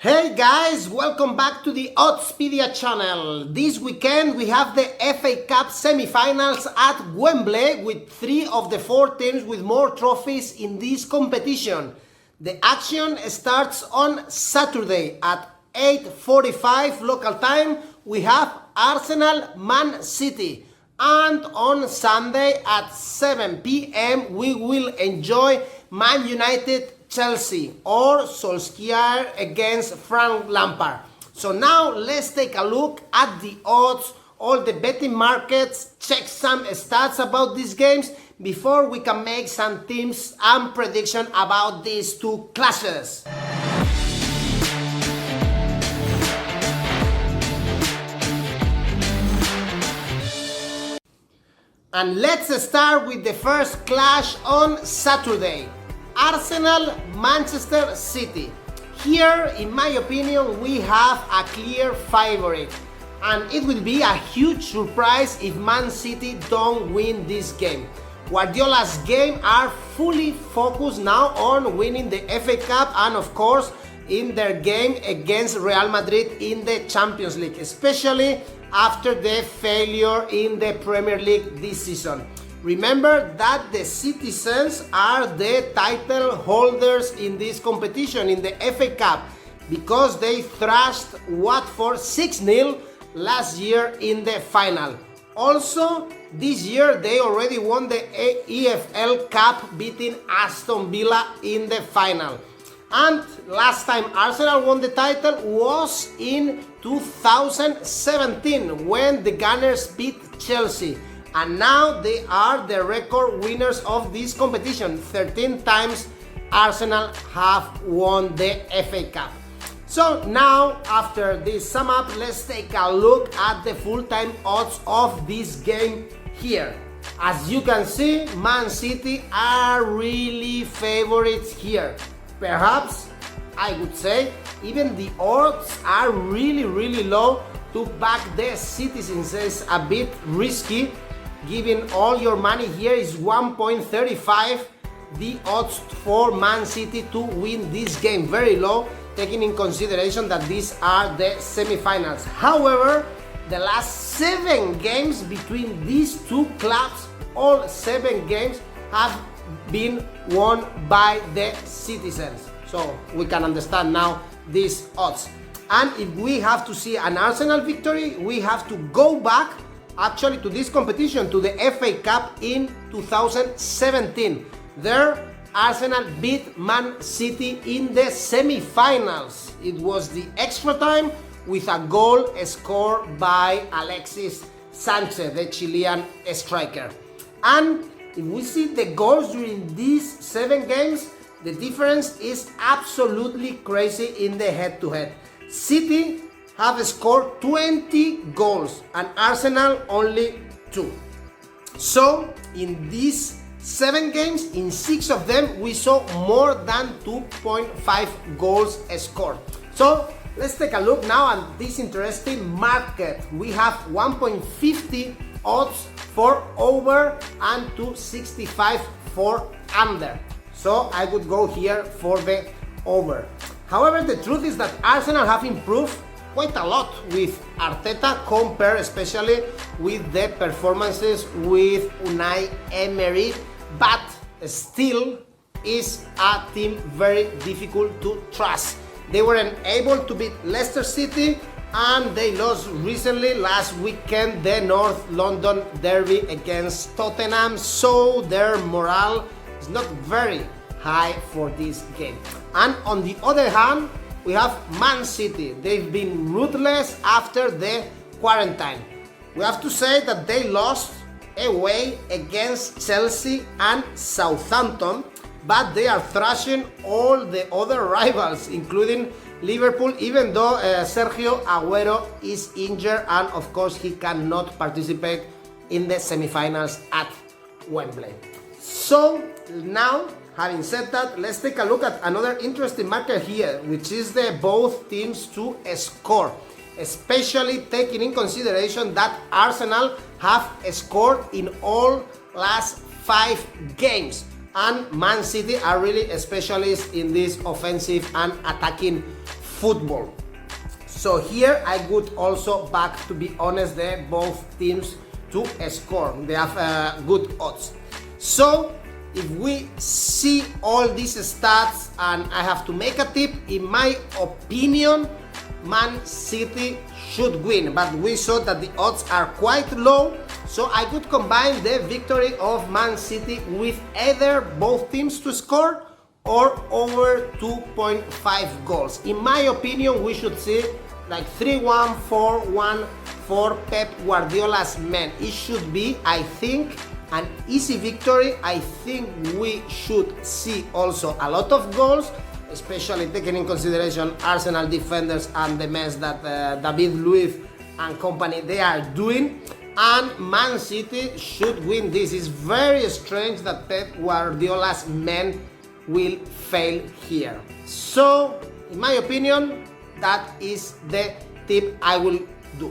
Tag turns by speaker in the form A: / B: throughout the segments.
A: Hey guys, welcome back to the Oddspedia channel. This weekend we have the FA Cup semi-finals at Wembley with 3 of the 4 teams with more trophies in this competition. The action starts on Saturday at 8:45 local time. We have Arsenal Man City, and on Sunday at 7 p.m. we will enjoy Man Utd Chelsea or Solskjaer against Frank Lampard. So now let's take a look at the odds, all the betting markets, check some stats about these games before we can make some teams and prediction about these two clashes. And let's start with the first clash on Saturday. Arsenal, Manchester City. Here, in my opinion, we have a clear favorite, and it will be a huge surprise if Man City don't win this game. Guardiola's game are fully focused now on winning the FA Cup and of course in their game against Real Madrid in the Champions League, especially after the failure in the Premier League this season. Remember that the citizens are the title holders in this competition, in the FA Cup, because they thrashed Watford 6-0 last year in the final. Also, this year they already won the EFL Cup, beating Aston Villa in the final. And last time Arsenal won the title was in 2017 when the Gunners beat Chelsea. And now they are the record winners of this competition. 13 times Arsenal have won the FA Cup. So now, after this sum up, let's take a look at the full-time odds of this game here. As you can see, Man City are really favorites here. Perhaps, I would say, even the odds are really low to back the citizens. It's a bit risky. Giving all your money here is 1.35. The odds for Man City to win this game, very low, taking in consideration that these are the semi-finals. However, the last 7 games between these two clubs, all 7 games have been won by the citizens. So we can understand now these odds. And if we have to see an Arsenal victory, we have to go back actually to this competition, to the FA Cup in 2017. There, Arsenal beat Man City in the semi-finals. It was the extra time with a goal scored by Alexis Sanchez, the Chilean striker. And if we see the goals during these 7 games, the difference is absolutely crazy in the head-to-head. City have scored 20 goals and Arsenal only 2. So in these 7 games, in 6 of them we saw more than 2.5 goals scored. So let's take a look now at this interesting market. We have 1.50 odds for over and 2.65 for under. So I would go here for the over. However, the truth is that Arsenal have improved quite a lot with Arteta, compared especially with the performances with Unai Emery, but still is a team very difficult to trust. They weren't able to beat Leicester City, and they lost recently, last weekend, the North London derby against Tottenham, so their morale is not very high for this game. And on the other hand, we have Man City. They've been ruthless after the quarantine. We have to say that they lost away against Chelsea and Southampton, but they are thrashing all the other rivals, including Liverpool, even though Sergio Aguero is injured and of course he cannot participate in the semi-finals at Wembley. So now, having said that, let's take a look at another interesting market here, which is the both teams to score, especially taking in consideration that Arsenal have scored in all last 5 games, and Man City are really specialists in this offensive and attacking football. So here I would also back, to be honest, both teams to score. They have good odds. So if we see all these stats and I have to make a tip, in my opinion, Man City should win, but we saw that the odds are quite low, so I could combine the victory of Man City with either both teams to score or over 2.5 goals. In my opinion, we should see like 3-1, 4-1 for Pep Guardiola's men. It should be, I think, an easy victory. I think we should see also a lot of goals, especially taking in consideration Arsenal defenders and the mess that David Luiz and company they are doing. And Man City should win. This is very strange that Pep Guardiola's men will fail here. So, in my opinion, that is the tip I will do.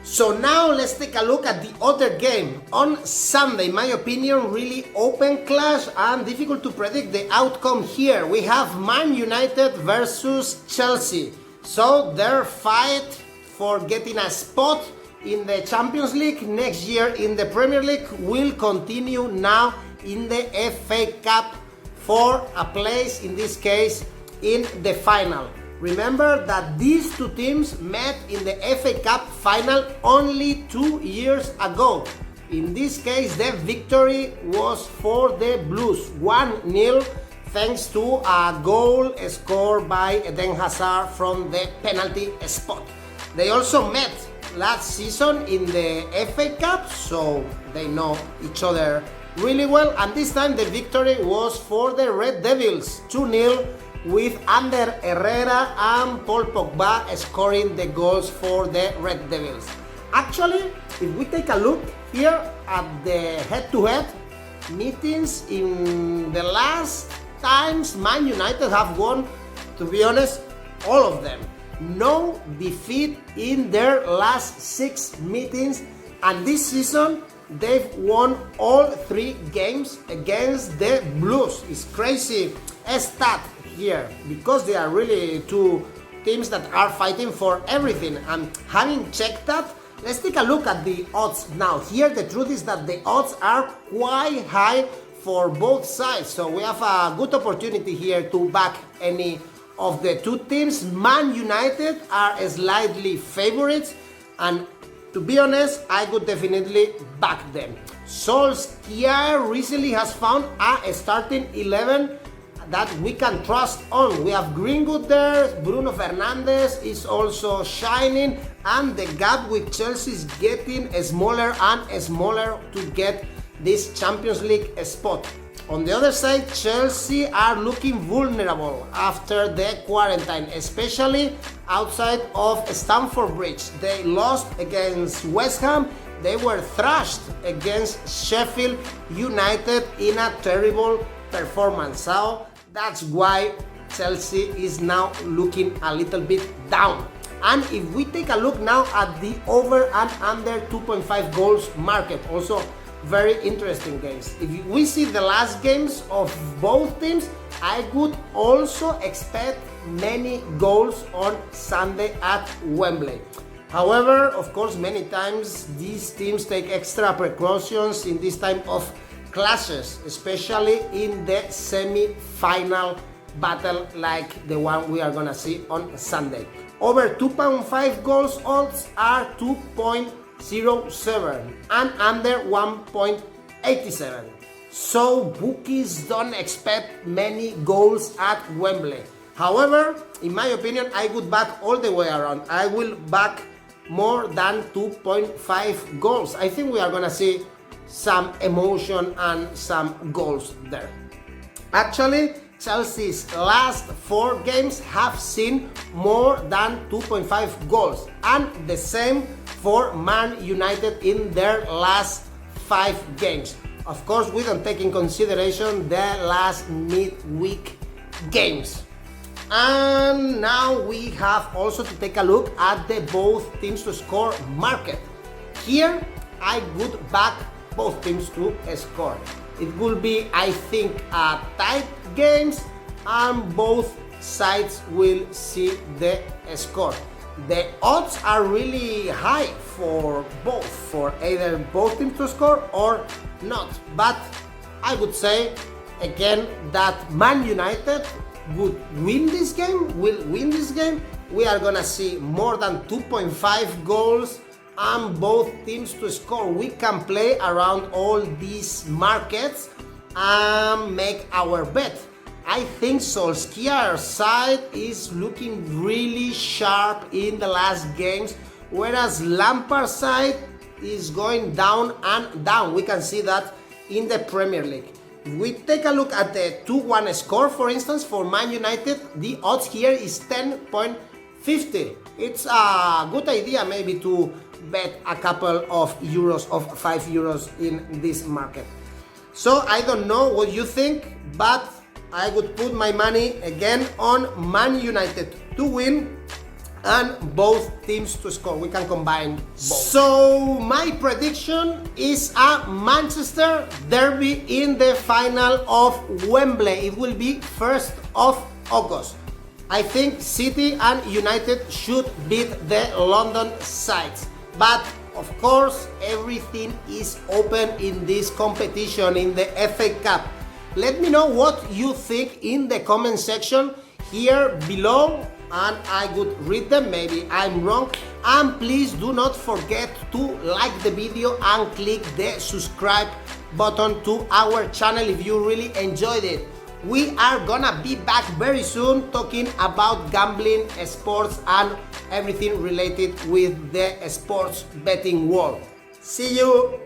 A: So now let's take a look at the other game. On Sunday, in my opinion, really open clash and difficult to predict the outcome here. We have Man United versus Chelsea. So their fight for getting a spot in the Champions League next year in the Premier League will continue now in the FA Cup for a place, in this case, in the final. Remember that these two teams met in the FA Cup final only 2 years ago. In this case, the victory was for the Blues, 1-0, thanks to a goal scored by Eden Hazard from the penalty spot. They also met last season in the FA Cup, so they know each other really well, and this time the victory was for the Red Devils, 2-0, with Ander Herrera and Paul Pogba scoring the goals for the Red Devils. Actually, if we take a look here at the head-to-head meetings in the last times Man United have won, to be honest, all of them. No defeat in their last 6 meetings, and this season they've won all 3 games against the Blues. It's crazy stat here, because they are really two teams that are fighting for everything. And having checked that, let's take a look at the odds now. Here the truth is that the odds are quite high for both sides, so we have a good opportunity here to back any of the two teams. Man United are slightly favorites, and to be honest, I could definitely back them. Solskjaer recently has found a starting 11 that we can trust on. We have Greenwood there, Bruno Fernandes is also shining, and the gap with Chelsea is getting smaller and smaller to get this Champions League spot. On the other side, Chelsea are looking vulnerable after the quarantine, especially outside of Stamford Bridge. They lost against West Ham, they were thrashed against Sheffield United in a terrible performance. So that's why Chelsea is now looking a little bit down. And if we take a look now at the over and under 2.5 goals market, also very interesting games. If we see the last games of both teams, I would also expect many goals on Sunday at Wembley. However, of course, many times these teams take extra precautions in this time of clashes, especially in the semi-final battle like the one we are gonna see on Sunday. Over 2.5 goals odds are 2.07 and under 1.87. So bookies don't expect many goals at Wembley. However, in my opinion, I would back all the way around. I will back more than 2.5 goals. I think we are gonna see some emotion and some goals there. Actually, Chelsea's last 4 games have seen more than 2.5 goals, and the same for Man United in their last 5 games. Of course, we don't take in consideration the last midweek games. And now we have also to take a look at the both teams to score market. Here, I would back both teams to score. It will be, I think, tight games, and both sides will see the score. The odds are really high for both, for either both teams to score or not. But I would say again that Man United would win this game, will win this game. We are gonna see more than 2.5 goals and both teams to score. We can play around all these markets and make our bet. I think Solskjaer's side is looking really sharp in the last games, whereas Lampard's side is going down and down. We can see that in the Premier League. If we take a look at the 2-1 score, for instance, for Man United, the odds here is 10.50. It's a good idea maybe to bet a couple of euros, of 5 euros in this market. So I don't know what you think, but I would put my money again on Man United to win and both teams to score. We can combine both. So my prediction is a Manchester derby in the final of Wembley. It will be 1st of August. I think City and United should beat the London sides. But of course, everything is open in this competition, in the FA Cup. Let me know what you think in the comment section here below, and I would read them. Maybe I'm wrong. And please do not forget to like the video and click the subscribe button to our channel if you really enjoyed it. We are gonna be back very soon talking about gambling, sports, and everything related with the sports betting world. See you!